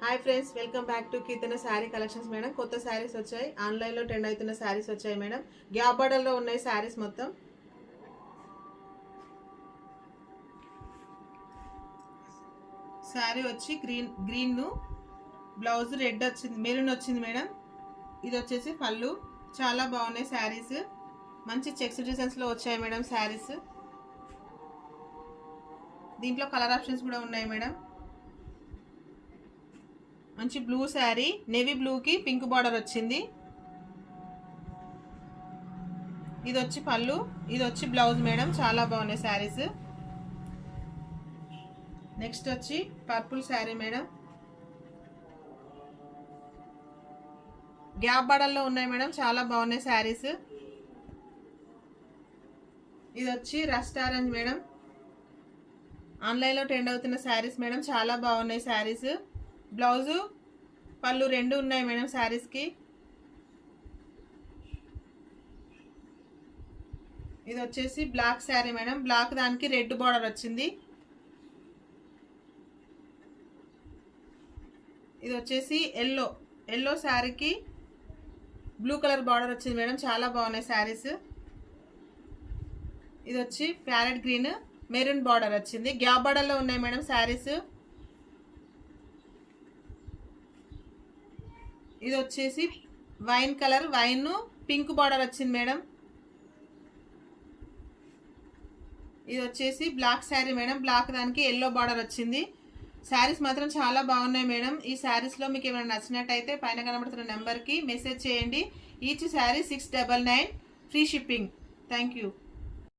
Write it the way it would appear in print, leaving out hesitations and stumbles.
Hi friends, welcome back to Keerthana sari collections. Madam కొత్త శారీస్ వచ్చాయి, ఆన్లైన్లో ట్రెండ్ అవుతున్న శారీస్ వచ్చాయి మేడం. గ్యాప్ బార్డర్లో ఉన్నాయి శారీస్ మొత్తం. శారీ వచ్చి గ్రీన్ బ్లౌజ్ రెడ్ వచ్చింది, మెరూన్ వచ్చింది మేడం. ఇది వచ్చేసి పళ్ళు. చాలా బాగున్నాయి శారీస్, మంచి చెక్స్ డిజైన్స్లో వచ్చాయి మేడం శారీస్. దీంట్లో కలర్ ఆప్షన్స్ కూడా ఉన్నాయి మేడం. మంచి బ్లూ శారీ, నేవీ బ్లూకి పింక్ బార్డర్ వచ్చింది. ఇది వచ్చి పళ్ళు, ఇది వచ్చి బ్లౌజ్ మేడం. చాలా బాగున్నాయి శారీస్. నెక్స్ట్ వచ్చి పర్పుల్ శారీ మేడం. గ్యాప్ బార్డర్లో ఉన్నాయి మేడం, చాలా బాగున్నాయి శారీస్. ఇది వచ్చి రస్ట్ ఆరెంజ్ మేడం. ఆన్లైన్లో ట్రెండ్ అవుతున్న శారీస్ మేడం, చాలా బాగున్నాయి శారీస్. బ్లౌజు పళ్ళు రెండు ఉన్నాయి మేడం శారీస్కి. ఇది వచ్చేసి బ్లాక్ శారీ మేడం, బ్లాక్ దానికి రెడ్ బార్డర్ వచ్చింది. ఇది వచ్చేసి ఎల్లో శారీకి బ్లూ కలర్ బార్డర్ వచ్చింది మేడం. చాలా బాగున్నాయి శారీస్. ఇది వచ్చి ప్యారెట్ గ్రీన్ మెరూన్ బార్డర్ వచ్చింది. గ్యాప్ బార్డర్లో ఉన్నాయి మేడం శారీస్. ఇది వచ్చేసి wine colour, wine pink border వచ్చింది మేడం. ఇది వచ్చేసి బ్లాక్ శారీ మేడం, బ్లాక్ దానికి ఎల్లో బార్డర్ వచ్చింది. శారీస్ మాత్రం చాలా బాగున్నాయి మేడం. ఈ శారీస్లో మీకు ఏమైనా నచ్చినట్టయితే పైన కనబడుతున్న నెంబర్కి మెసేజ్ చేయండి. Each sari 699, free shipping. Thank you.